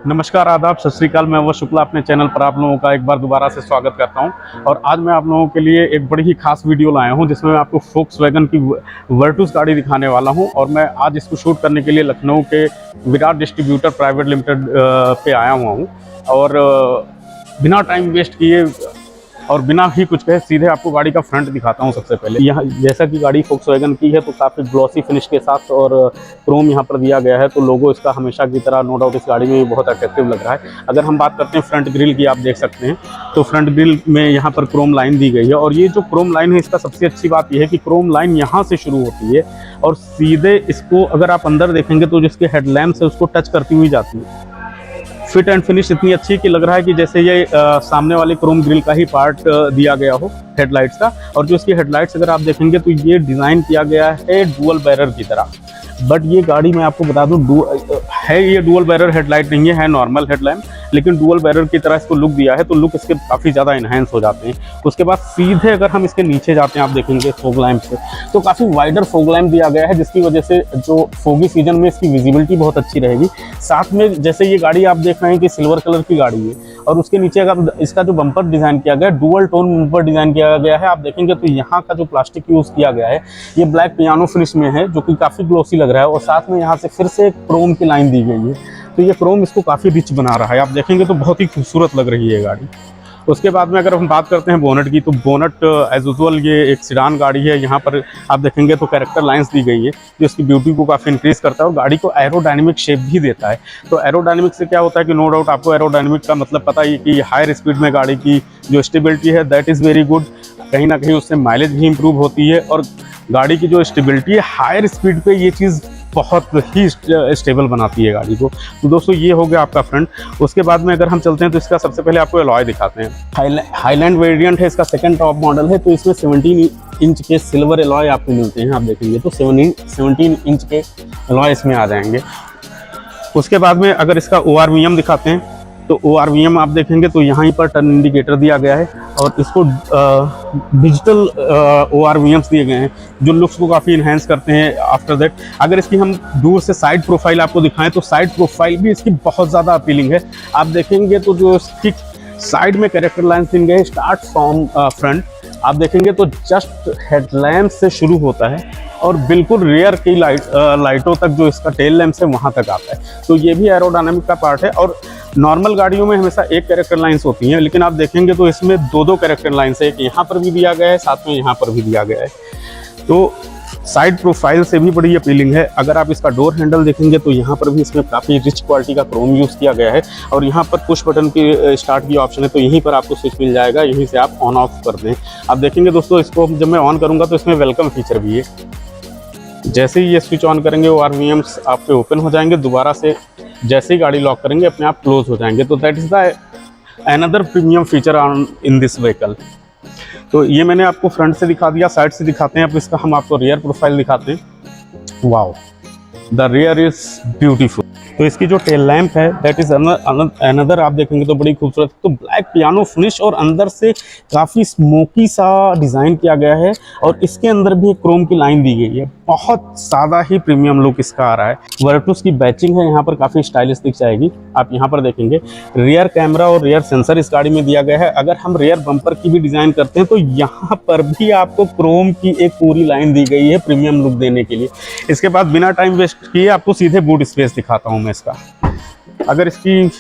नमस्कार, आदाब, सत श्री अकाल। मैं अवध शुक्ला अपने चैनल पर आप लोगों का एक बार दोबारा से स्वागत करता हूं। और आज मैं आप लोगों के लिए एक बड़ी ही खास वीडियो लाया हूं जिसमें मैं आपको फोक्सवैगन की वर्टुस गाड़ी दिखाने वाला हूं। और मैं आज इसको शूट करने के लिए लखनऊ के विराट डिस्ट्रीब्यूटर प्राइवेट लिमिटेड पे आया हुआ हूं। और बिना टाइम वेस्ट किए और बिना ही कुछ कहे सीधे आपको गाड़ी का फ्रंट दिखाता हूं। सबसे पहले यहाँ जैसा कि गाड़ी फोक्सवैगन की है तो काफ़ी ग्लॉसी फिनिश के साथ और क्रोम यहाँ पर दिया गया है, तो लोगो इसका हमेशा की तरह नो डाउट इस गाड़ी में बहुत अट्रैक्टिव लग रहा है। अगर हम बात करते हैं फ्रंट ग्रिल की, आप देख सकते हैं तो फ्रंट ग्रिल में यहाँ पर क्रोम लाइन दी गई है। और ये जो क्रोम लाइन है इसका सबसे अच्छी बात यह है कि क्रोम लाइन यहाँ से शुरू होती है और सीधे इसको अगर आप अंदर देखेंगे तो जिसके हेडलैम्प्स है उसको टच करती हुई जाती है। फिट एंड फिनिश इतनी अच्छी कि लग रहा है कि जैसे ये सामने वाले क्रोम ग्रिल का ही पार्ट दिया गया हो हेडलाइट्स का। और जो इसकी हेडलाइट्स अगर आप देखेंगे तो ये डिज़ाइन किया गया है डुअल बैरर की तरह। बट ये गाड़ी मैं आपको बता दूं है ये डुअल बैरर हेडलाइट नहीं है नॉर्मल हेडलैम्प, लेकिन डुअल बैरर की तरह इसको लुक दिया है तो लुक इसके काफ़ी ज़्यादा इन्हांस हो जाते हैं। उसके बाद सीधे अगर हम इसके नीचे जाते हैं आप देखेंगे फॉग लैम्प से तो काफ़ी वाइडर फॉग लैम्प दिया गया है, जिसकी वजह से जो फोगी सीजन में इसकी विजिबिलिटी बहुत अच्छी रहेगी। साथ में जैसे ये गाड़ी आप देख रहे हैं कि सिल्वर कलर की गाड़ी है और उसके नीचे अगर इसका जो बम्पर डिज़ाइन किया गया है डुअल टोन बम्पर डिज़ाइन किया गया है, आप देखेंगे तो यहाँ का जो प्लास्टिक यूज़ किया गया है ये ब्लैक पियानो फिनिश में है जो कि काफ़ी ग्लोसी लग रहा है। और साथ में यहाँ से फिर से एक क्रोम की लाइन दी गई है, तो ये क्रोम इसको काफ़ी रिच बना रहा है। आप देखेंगे तो बहुत ही खूबसूरत लग रही है गाड़ी। उसके बाद में अगर हम बात करते हैं बोनट की, तो बोनट एज यूजुअल ये एक सिडान गाड़ी है। यहाँ पर आप देखेंगे तो कैरेक्टर लाइंस दी गई है जो इसकी ब्यूटी को काफ़ी इंक्रीज करता है और गाड़ी को एरोडायनेमिक शेप भी देता है। तो एरोडायनेमिक से क्या होता है कि नो डाउट आपको एरोडायनेमिक का मतलब पता ही कि हायर स्पीड में गाड़ी की जो स्टेबिलिटी है दैट इज़ वेरी गुड। कहीं ना कहीं उससे माइलेज भी इम्प्रूव होती है और गाड़ी की जो स्टेबिलिटी है हायर स्पीड पे ये चीज़ बहुत ही स्टेबल बनाती है गाड़ी को। तो दोस्तों ये हो गया आपका फ्रंट। उसके बाद में अगर हम चलते हैं तो इसका सबसे पहले आपको एलॉय दिखाते हैं। हाईलैंड वेरिएंट है, इसका सेकंड टॉप मॉडल है, तो इसमें 17 इंच के सिल्वर एलॉय आपको मिलते हैं। आप देखेंगे तो 17 इंच के एलॉय इसमें आ जाएंगे। उसके बाद में अगर इसका ORVM दिखाते हैं तो ORVM आप देखेंगे तो यहाँ पर टर्न इंडिकेटर दिया गया है और इसको डिजिटल ORVMs दिए गए हैं जो लुक्स को काफ़ी इन्हेंस करते हैं। आफ्टर दैट अगर इसकी हम दूर से साइड प्रोफाइल आपको दिखाएं तो साइड प्रोफाइल भी इसकी बहुत ज़्यादा अपीलिंग है। आप देखेंगे तो जो इसकी साइड में कैरेक्टर लाइन्स दी गए स्टार्ट फ्रॉम फ्रंट, आप देखेंगे तो जस्ट हेडलैम्प से शुरू होता है और बिल्कुल रेयर की लाइटों तक जो इसका टेल लैम्प है वहाँ तक आता है। तो ये भी एरोडायनामिक का पार्ट है। और नॉर्मल गाड़ियों में हमेशा एक कैरेक्टर लाइंस होती हैं, लेकिन आप देखेंगे तो इसमें दो कैरेक्टर लाइंस है, एक यहाँ पर भी दिया गया है साथ में यहाँ पर भी दिया गया है। तो साइड प्रोफाइल से भी बड़ी अपीलिंग है। अगर आप इसका डोर हैंडल देखेंगे तो यहाँ पर भी इसमें काफ़ी रिच क्वालिटी का क्रोम यूज़ किया गया है और यहाँ पर पुश बटन की स्टार्ट की ऑप्शन है, तो यहीं पर आपको स्विच मिल जाएगा, यहीं से आप ऑन ऑफ कर दें। आप देखेंगे दोस्तों इसको जब मैं ऑन करूँगा तो इसमें वेलकम फीचर भी है। जैसे ही ये स्विच ऑन करेंगे ORVMs आपके ओपन हो जाएंगे, दोबारा से जैसे ही गाड़ी लॉक करेंगे अपने आप क्लोज हो जाएंगे। तो that is the another premium feature on in this vehicle. तो ये मैंने आपको फ्रंट से दिखा दिया, साइड से दिखाते हैं। अब इसका हम आपको रियर प्रोफाइल दिखाते हैं। Wow, the rear is beautiful. तो इसकी जो टेल लैम्प है दैट इज अनदर आप देखेंगे तो बड़ी खूबसूरत, तो ब्लैक पियानो फिनिश और अंदर से काफ़ी स्मोकी सा डिज़ाइन किया गया है और इसके अंदर भी एक क्रोम की लाइन दी गई है। बहुत ज़्यादा ही प्रीमियम लुक इसका आ रहा है। वर्टुस की बैचिंग है यहाँ पर काफ़ी स्टाइलिश दिख जाएगी। आप यहाँ पर देखेंगे रियर कैमरा और रियर सेंसर इस गाड़ी में दिया गया है। अगर हम रियर बम्पर की भी डिज़ाइन करते हैं तो यहाँ पर भी आपको क्रोम की एक पूरी लाइन दी गई है प्रीमियम लुक देने के लिए। इसके बाद बिना टाइम वेस्ट किए आपको सीधे बूट स्पेस दिखाता हूँ मैं इसका। अगर इसकी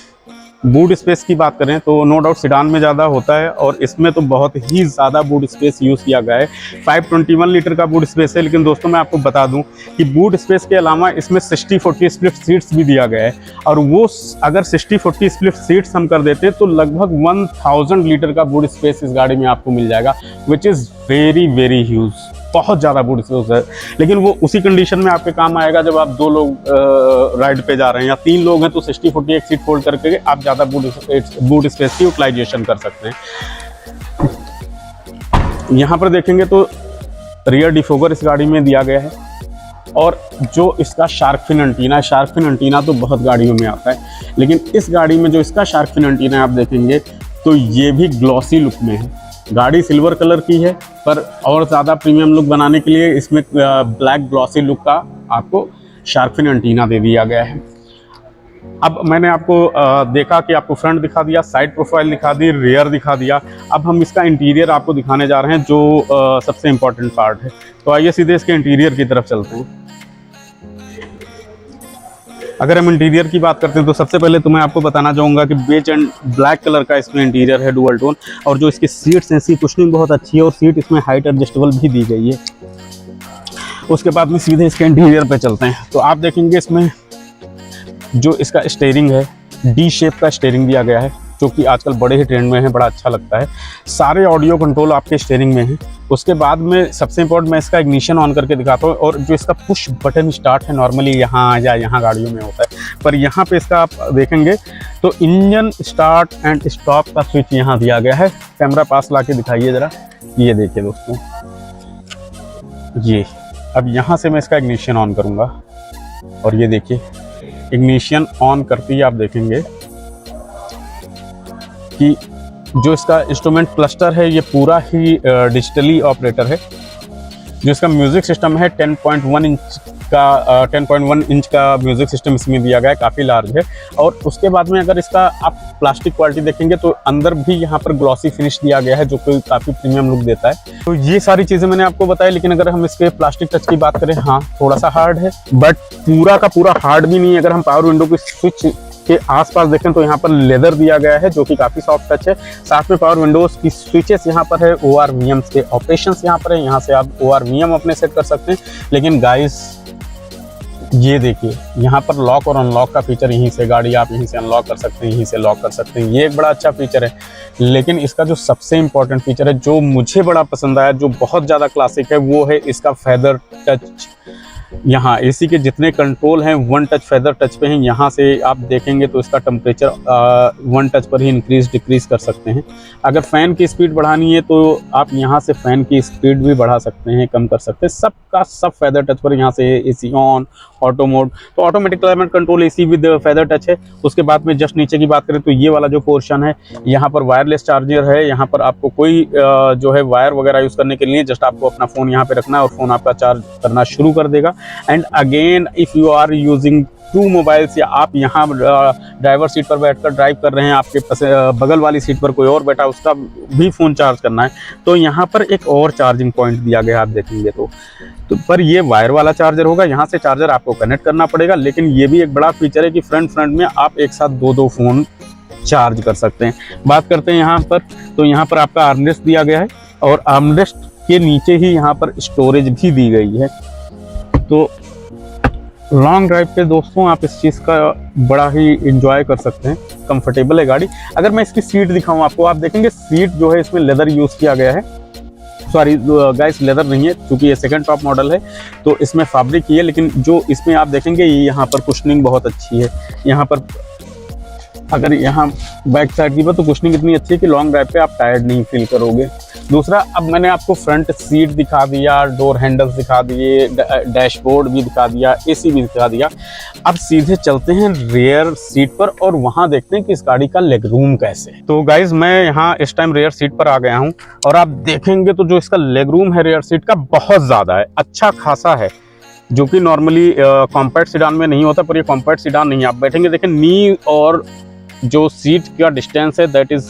बूट स्पेस की बात करें तो नो डाउट सिडान में ज़्यादा होता है और इसमें तो बहुत ही ज़्यादा बूट स्पेस यूज़ किया गया है। 521 लीटर का बूट स्पेस है, लेकिन दोस्तों मैं आपको बता दूं कि बूट स्पेस के अलावा इसमें 60-40 स्प्लिट सीट्स भी दिया गया है और वो अगर 60-40 स्प्लिट सीट्स हम कर देते हैं तो लगभग 1000 लीटर का बूट स्पेस इस गाड़ी में आपको मिल जाएगा, which is very very huge. बहुत ज़्यादा बूट स्पेस है, लेकिन वो उसी कंडीशन में आपके काम आएगा जब आप 2 लोग राइड पे जा रहे हैं या 3 लोग हैं तो 60-40 एक सीट फोल्ड करके आप ज़्यादा बूट स्पेस की यूटिलाइजेशन कर सकते हैं। यहाँ पर देखेंगे तो रियर डिफोगर इस गाड़ी में दिया गया है और जो इसका शार्क फिन एंटीना तो बहुत गाड़ियों में आता है, लेकिन इस गाड़ी में जो इसका शार्क फिन एंटीना आप देखेंगे तो ये भी ग्लॉसी लुक में है। गाड़ी सिल्वर कलर की है पर और ज़्यादा प्रीमियम लुक बनाने के लिए इसमें ब्लैक ग्लॉसी लुक का आपको शार्क फिन एंटीना दे दिया गया है। अब मैंने आपको देखा कि आपको फ्रंट दिखा दिया, साइड प्रोफाइल दिखा दी, रियर दिखा दिया। अब हम इसका इंटीरियर आपको दिखाने जा रहे हैं, जो सबसे इम्पोर्टेंट पार्ट है। तो आइए सीधे इसके इंटीरियर की तरफ चलते हैं। अगर हम इंटीरियर की बात करते हैं तो सबसे पहले तो मैं आपको बताना चाहूँगा कि बेज एंड ब्लैक कलर का इसमें इंटीरियर है, डुअल टोन। और जो इसकी सीट्स हैं, इसकी कुशनिंग बहुत अच्छी है और सीट इसमें हाइट एडजस्टेबल भी दी गई है। उसके बाद में सीधे इसके इंटीरियर पे चलते हैं। तो आप देखेंगे इसमें जो इसका स्टीयरिंग है, डी शेप का स्टीयरिंग दिया गया है, जो कि आजकल बड़े ही ट्रेंड में है, बड़ा अच्छा लगता है। सारे ऑडियो कंट्रोल आपके स्टीयरिंग में है। उसके बाद में सबसे इम्पोर्टेंट मैं इसका इग्निशन ऑन करके दिखाता हूँ। और जो इसका पुश बटन स्टार्ट है, नॉर्मली यहाँ या यहाँ गाड़ियों में होता है, पर यहाँ पे इसका आप देखेंगे तो इंजन स्टार्ट एंड स्टॉप का स्विच यहाँ दिया गया है। कैमरा पास ला के दिखाइए ज़रा, ये देखिए दोस्तों, ये अब यहाँ से मैं इसका इग्निशन ऑन करूँगा और ये देखिए इग्निशन ऑन करते ही आप देखेंगे कि जो इसका इंस्ट्रूमेंट क्लस्टर है ये पूरा ही डिजिटली ऑपरेटर है। जो इसका म्यूज़िक सिस्टम है 10.1 इंच का म्यूज़िक सिस्टम इसमें दिया गया है, काफ़ी लार्ज है। और उसके बाद में अगर इसका आप प्लास्टिक क्वालिटी देखेंगे तो अंदर भी यहाँ पर ग्लॉसी फिनिश दिया गया है, जो कि काफ़ी प्रीमियम लुक देता है। तो ये सारी चीज़ें मैंने आपको बताई। लेकिन अगर हम इसके प्लास्टिक टच की बात करें, हाँ थोड़ा सा हार्ड है, बट पूरा का पूरा हार्ड भी नहीं है। अगर हम पावर विंडो की स्विच के आसपास देखें तो यहाँ पर लेदर दिया गया है, जो कि काफ़ी सॉफ्ट टच है। साथ में पावर विंडोज़ की स्विचेस यहाँ पर है, ORVM के ऑपरेशंस यहाँ पर है, यहाँ से आप ORVM अपने सेट कर सकते हैं। लेकिन गाइस ये देखिए, यहाँ पर लॉक और अनलॉक का फीचर, यहीं से गाड़ी आप यहीं से अनलॉक कर सकते हैं, यहीं से लॉक कर सकते हैं। ये एक बड़ा अच्छा फीचर है। लेकिन इसका जो सबसे इम्पोर्टेंट फीचर है, जो मुझे बड़ा पसंद आया, जो बहुत ज़्यादा क्लासिक है, वो है इसका फेदर टच। यहाँ एसी के जितने कंट्रोल हैं वन टच फेदर टच पे हैं। यहाँ से आप देखेंगे तो इसका टेम्परेचर वन टच पर ही इंक्रीज डिक्रीज कर सकते हैं। अगर फ़ैन की स्पीड बढ़ानी है तो आप यहाँ से फ़ैन की स्पीड भी बढ़ा सकते हैं, कम कर सकते हैं। सबका सब फेदर टच पर। यहाँ से एसी ऑन, ऑटो मोड, तो automatic climate control AC with feather touch है। उसके बाद में जस्ट नीचे की बात करें तो ये वाला जो पोर्शन है, यहाँ पर वायरलेस चार्जर है। यहाँ पर आपको कोई जो है वायर वगैरह यूज़ करने के लिए, जस्ट आपको अपना फ़ोन यहाँ पे रखना है और फ़ोन आपका चार्ज करना शुरू कर देगा। And again if you are using 2 mobiles, या आप यहाँ ड्राइवर सीट पर बैठकर ड्राइव कर रहे हैं, आपके बगल वाली सीट पर कोई और बैठा, उसका भी फ़ोन चार्ज करना है, तो यहाँ पर एक और चार्जिंग पॉइंट दिया गया है, आप देखेंगे तो पर ये वायर वाला चार्जर होगा। यहाँ से चार्जर आपको कनेक्ट करना पड़ेगा। लेकिन ये भी एक बड़ा फीचर है कि फ्रंट में आप एक साथ 2 फ़ोन चार्ज कर सकते हैं। बात करते हैं यहाँ पर, तो यहाँ पर आपका आर्मरेस्ट दिया गया है और आर्मरेस्ट के नीचे ही यहाँ पर स्टोरेज भी दी गई है। तो लॉन्ग ड्राइव पे दोस्तों आप इस चीज़ का बड़ा ही इंजॉय कर सकते हैं। कंफर्टेबल है गाड़ी। अगर मैं इसकी सीट दिखाऊं आपको, आप देखेंगे सीट जो है इसमें लेदर यूज़ किया गया है। सॉरी गाइस, लेदर नहीं है, क्योंकि ये सेकंड टॉप मॉडल है तो इसमें फैब्रिक ही है। लेकिन जो इसमें आप देखेंगे यहाँ पर कुशनिंग बहुत अच्छी है। यहाँ पर अगर यहाँ बैक साइड की बात, तो कुशनिंग इतनी अच्छी है कि लॉन्ग ड्राइव पे आप टायर्ड नहीं फील करोगे। दूसरा, अब मैंने आपको फ्रंट सीट दिखा दिया, डोर हैंडल्स दिखा दिए, डैशबोर्ड भी दिखा दिया, एसी भी दिखा दिया। अब सीधे चलते हैं रियर सीट पर और वहाँ देखते हैं कि इस गाड़ी का लेग रूम कैसे है। तो गाइज मैं यहाँ इस टाइम रियर सीट पर आ गया हूँ और आप देखेंगे तो जो इसका लेग रूम है रियर सीट का, बहुत ज़्यादा है, अच्छा खासा है, जो कि नॉर्मली कॉम्पैक्ट सीडान में नहीं होता। पर ये कॉम्पैक्ट सीडान नहीं है। आप बैठेंगे, देखें नी और जो सीट का डिस्टेंस है दैट इज़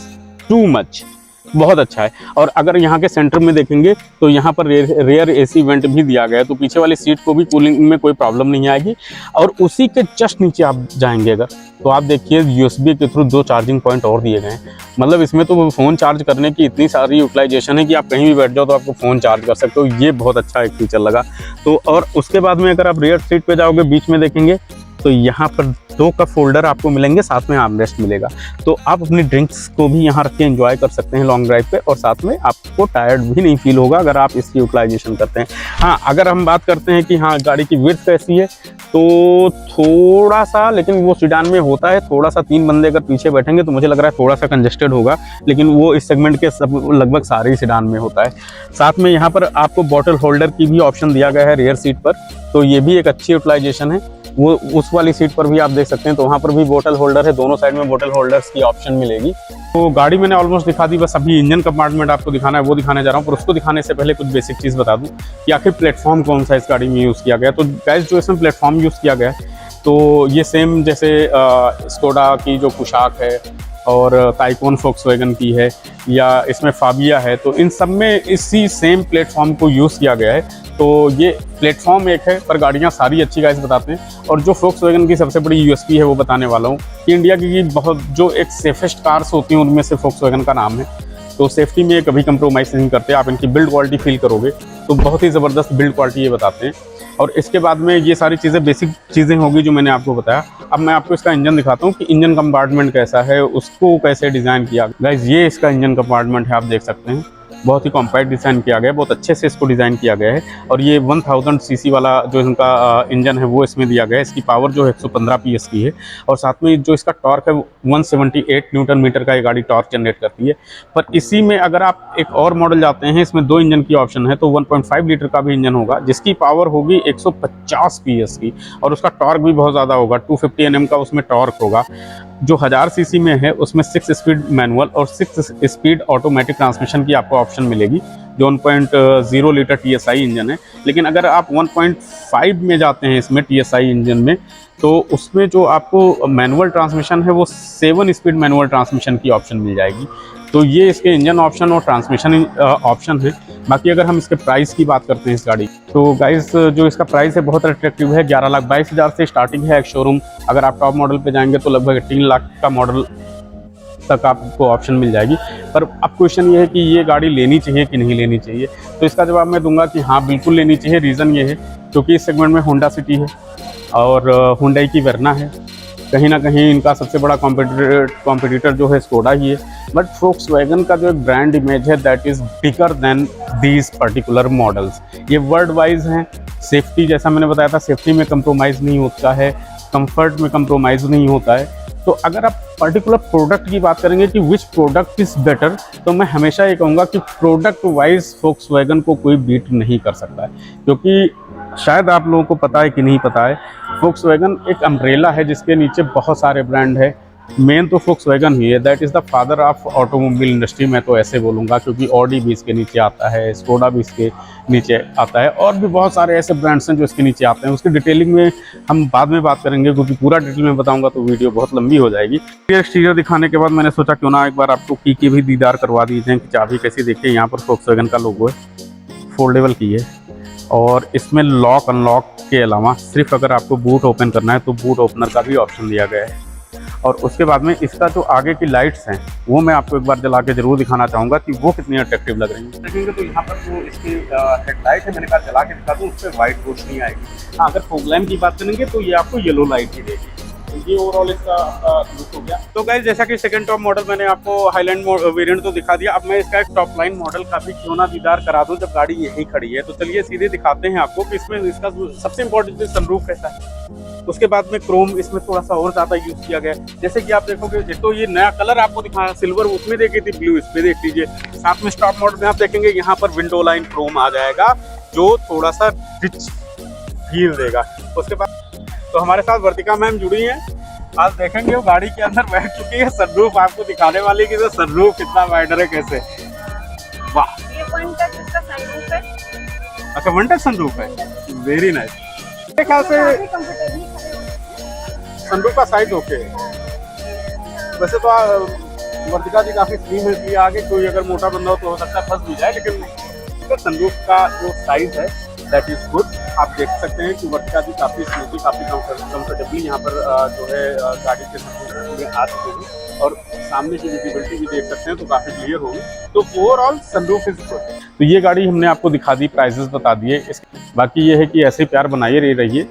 टू मच, बहुत अच्छा है। और अगर यहाँ के सेंटर में देखेंगे तो यहाँ पर रेयर एसी वेंट भी दिया गया है, तो पीछे वाली सीट को भी कूलिंग में कोई प्रॉब्लम नहीं आएगी। और उसी के जस्ट नीचे आप जाएंगे अगर, तो आप देखिए USB के थ्रू 2 चार्जिंग पॉइंट और दिए गए हैं। मतलब इसमें तो फ़ोन चार्ज करने की इतनी सारी यूटिलाइजेशन है कि आप कहीं भी बैठ जाओ तो आपको फ़ोन चार्ज कर सकते हो। ये बहुत अच्छा एक फीचर लगा। तो और उसके बाद में अगर आप रियर सीट पे जाओगे, बीच में देखेंगे तो यहाँ पर 2 कप होल्डर आपको मिलेंगे, साथ में आर्मरेस्ट मिलेगा। तो आप अपनी ड्रिंक्स को भी यहाँ रख के एंजॉय कर सकते हैं लॉन्ग ड्राइव पे, और साथ में आपको टायर्ड भी नहीं फील होगा अगर आप इसकी यूटिलाइजेशन करते हैं। हाँ, अगर हम बात करते हैं कि हाँ गाड़ी की विड्थ कैसी है, तो थोड़ा सा, लेकिन वो सीडान में होता है थोड़ा सा, 3 बंदे अगर पीछे बैठेंगे तो मुझे लग रहा है थोड़ा सा कंजेस्टेड होगा, लेकिन वो इस सेगमेंट के सब लगभग सारे ही सीडान में होता है। साथ में यहाँ पर आपको बॉटल होल्डर की भी ऑप्शन दिया गया है रियर सीट पर, तो ये भी एक अच्छी यूटिलाइजेशन है। वो उस वाली सीट पर भी आप देख सकते हैं, तो वहाँ पर भी बोतल होल्डर है, दोनों साइड में बोतल होल्डर्स की ऑप्शन मिलेगी। तो गाड़ी मैंने ऑलमोस्ट दिखा दी, बस अभी इंजन कंपार्टमेंट आपको दिखाना है, वो दिखाने जा रहा हूँ। पर उसको दिखाने से पहले कुछ बेसिक चीज़ बता दूँ कि आखिर प्लेटफॉर्म कौन सा इस गाड़ी में यूज़ किया गया। तो गाइस जो इसमें प्लेटफॉर्म यूज़ किया गया है तो ये सेम जैसे स्कोडा की जो कुशाक है और ताइकोन फोक्सवैगन की है या इसमें फाबिया है, तो इन सब में इसी सेम प्लेटफॉर्म को यूज़ किया गया है। तो ये प्लेटफॉर्म एक है पर गाड़ियाँ सारी अच्छी गाइस बताते हैं। और जो फोक्सवैगन की सबसे बड़ी यूएसपी है वो बताने वाला हूँ कि इंडिया की बहुत जो एक सेफेस्ट कार्स होती हैं उनमें से फोक्सवैगन का नाम है। तो सेफ्टी में कभी कंप्रोमाइज़ नहीं करते। आप इनकी बिल्ड क्वालिटी फील करोगे तो बहुत ही ज़बरदस्त बिल्ड क्वालिटी ये बताते हैं। और इसके बाद में ये सारी चीज़ें बेसिक चीज़ें होगी जो मैंने आपको बताया। अब मैं आपको इसका इंजन दिखाता हूँ कि इंजन कंपार्टमेंट कैसा है, उसको कैसे डिज़ाइन किया। गाइस ये इसका इंजन कंपार्टमेंट है, आप देख सकते हैं बहुत ही कॉम्पैक्ट डिज़ाइन किया गया है, बहुत अच्छे से इसको डिज़ाइन किया गया है। और ये 1000 सीसी वाला जो इनका इंजन है वो इसमें दिया गया है। इसकी पावर जो है 115 PS की है और साथ में जो इसका टॉर्क है 178 न्यूटन मीटर का ये गाड़ी टॉर्क जनरेट करती है। पर इसी में अगर आप एक और मॉडल जाते हैं, इसमें 2 इंजन की ऑप्शन है, तो 1.5 लीटर का भी इंजन होगा जिसकी पावर होगी 150 PS की और उसका टॉर्क भी बहुत ज़्यादा होगा। 250 Nm का उसमें टॉर्क होगा। जो 1000 सीसी में है उसमें 6 स्पीड मैनुअल और 6 स्पीड ऑटोमेटिक ट्रांसमिशन की आपको ऑप्शन मिलेगी, जो 1.0 लीटर TSI इंजन है। लेकिन अगर आप 1.5 में जाते हैं इसमें TSI इंजन में, तो उसमें जो आपको मैनुअल ट्रांसमिशन है वो 7 स्पीड मैनुअल ट्रांसमिशन की ऑप्शन मिल जाएगी। तो ये इसके इंजन ऑप्शन और ट्रांसमिशन ऑप्शन है। बाकी अगर हम इसके प्राइस की बात करते हैं इस गाड़ी, तो गाइस जो इसका प्राइस है बहुत अट्रैक्टिव है। 11,22,000 से स्टार्टिंग है एक शोरूम। अगर आप टॉप मॉडल पे जाएंगे तो लगभग 3 लाख का मॉडल तक आपको ऑप्शन मिल जाएगी। पर अब क्वेश्चन ये है कि ये गाड़ी लेनी चाहिए कि नहीं लेनी चाहिए। तो इसका जवाब मैं दूंगा कि हाँ बिल्कुल लेनी चाहिए। रीज़न ये है क्योंकि इस सेगमेंट में होंडा सिटी है और हुंडई की वेरना है। कहीं ना कहीं इनका सबसे बड़ा कॉम्पिटिटर जो है स्कोडा ही है। बट फोक्सवैगन का जो एक ब्रांड इमेज है that is bigger than these particular models. ये वर्ल्ड वाइज हैं। सेफ्टी जैसा मैंने बताया था, सेफ्टी में कंप्रोमाइज़ नहीं होता है, कंफर्ट में कंप्रोमाइज़ नहीं होता है। तो अगर आप पर्टिकुलर प्रोडक्ट की बात करेंगे कि विच प्रोडक्ट इज़ बेटर, तो मैं हमेशा ये कहूँगा कि प्रोडक्ट वाइज फोक्सवैगन को कोई बीट नहीं कर सकता है। क्योंकि शायद आप लोगों को पता है कि नहीं पता है, फोक्सवैगन एक अम्ब्रेला है जिसके नीचे बहुत सारे ब्रांड है। मेन तो फोक्सवैगन ही है, that is the father of automobile industry. मैं तो ऐसे बोलूँगा क्योंकि ऑडी भी इसके नीचे आता है, स्कोडा भी इसके नीचे आता है और भी बहुत सारे ऐसे ब्रांड्स हैं जो इसके नीचे आते हैं। उसकी डिटेलिंग में हम बाद में बात करेंगे क्योंकि पूरा डिटेल में बताऊंगा तो वीडियो बहुत लंबी हो जाएगी। एक्सटीरियर दिखाने के बाद मैंने सोचा क्यों ना एक बार आपको की भी दीदार करवा दी जाए कि चाबी कैसी। देखिए यहाँ पर फोक्सवैगन का लोगो है, फोल्डेबल की है और इसमें लॉक अनलॉक के अलावा सिर्फ अगर आपको बूट ओपन करना है तो बूट ओपनर का भी ऑप्शन दिया गया है। और उसके बाद में इसका जो आगे की लाइट्स हैं वो मैं आपको एक बार जला के जरूर दिखाना चाहूँगा कि वो कितनी अट्रैक्टिव लग रही है। देखेंगे तो यहाँ पर जो इसकी हेडलाइट है, मैंने कहा जला के दिखा दूँ, उस पर वाइट रोशनी आएगी। हाँ, अगर फॉग लैम्प की बात करेंगे तो ये आपको येलो लाइट ही देगी। तो ये ओवरऑल इसका लुक हो गया। तो गाइस जैसा कि सेकंड टॉप मॉडल मैंने आपको हाईलैंड वेरिएंट तो दिखा दिया, अब मैं इसका एक टॉप लाइन मॉडल का भी क्यों ना दीदार करा दूं जब गाड़ी यहीं खड़ी है। तो चलिए सीधे दिखाते हैं आपको कि इसमें इसका सबसे इम्पोर्टेंट सनरूफ कैसा है। उसके बाद में क्रोम इसमें थोड़ा सा और ज़्यादा यूज़ किया गया है। जैसे कि आप देखोगे तो ये नया कलर आपको दिखाया, सिल्वर उसमें देखी थी, ब्लू इस पे देख लीजिए। साथ में टॉप मॉडल में आप देखेंगे यहाँ पर विंडो लाइन क्रोम आ जाएगा जो थोड़ा सा रिच फील देगा। उसके बाद तो हमारे साथ वर्तिका मैम जुड़ी हैं। आज देखेंगे वो गाड़ी के अंदर बैठ चुकी है, सनरूफ आपको दिखाने वाली कि सनरूफ कितना वाइडर है कैसे। वाह, ये वन टच इसका सनरूफ है। अच्छा, वन टच सनरूफ है, वेरी नाइस। मेरे ख्याल से सनरूफ का साइज ओके है। वैसे तो वर्तिका जी काफी स्लिम है, इसलिए आगे कोई अगर मोटा बंदा हो सकता है फंस भी जाए, लेकिन सनरूफ का जो साइज है दैट इज गुड। आप देख सकते हैं कि वर्तिका जी काफ़ी स्मूथली, काफ़ी कंफर्टेबली यहाँ पर जो है गाड़ी के सनरूफ में आ चुके हैं और सामने की विजिबिलिटी भी देख सकते हैं तो काफ़ी क्लियर होगी। तो ओवरऑल सनरूफ इज गुड। तो ये गाड़ी हमने आपको दिखा दी, प्राइजेस बता दिए। बाकी ये है कि ऐसे प्यार बनाए रहिए,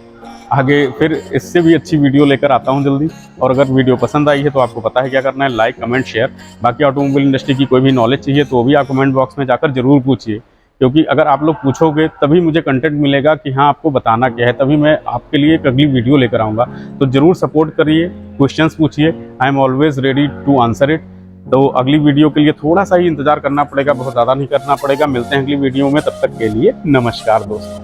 आगे फिर इससे भी अच्छी वीडियो लेकर आता हूँ जल्दी। और अगर वीडियो पसंद आई है तो आपको पता है क्या करना है, लाइक कमेंट शेयर। बाकी ऑटोमोबाइल इंडस्ट्री की कोई भी नॉलेज चाहिए तो भी आप कमेंट बॉक्स में जाकर जरूर पूछिए, क्योंकि अगर आप लोग पूछोगे तभी मुझे कंटेंट मिलेगा कि हाँ आपको बताना क्या है, तभी मैं आपके लिए एक अगली वीडियो लेकर आऊँगा। तो ज़रूर सपोर्ट करिए, क्वेश्चंस पूछिए, I am always ready to answer it. तो अगली वीडियो के लिए थोड़ा सा ही इंतजार करना पड़ेगा, बहुत ज़्यादा नहीं करना पड़ेगा। मिलते हैं अगली वीडियो में, तब तक के लिए नमस्कार दोस्तों।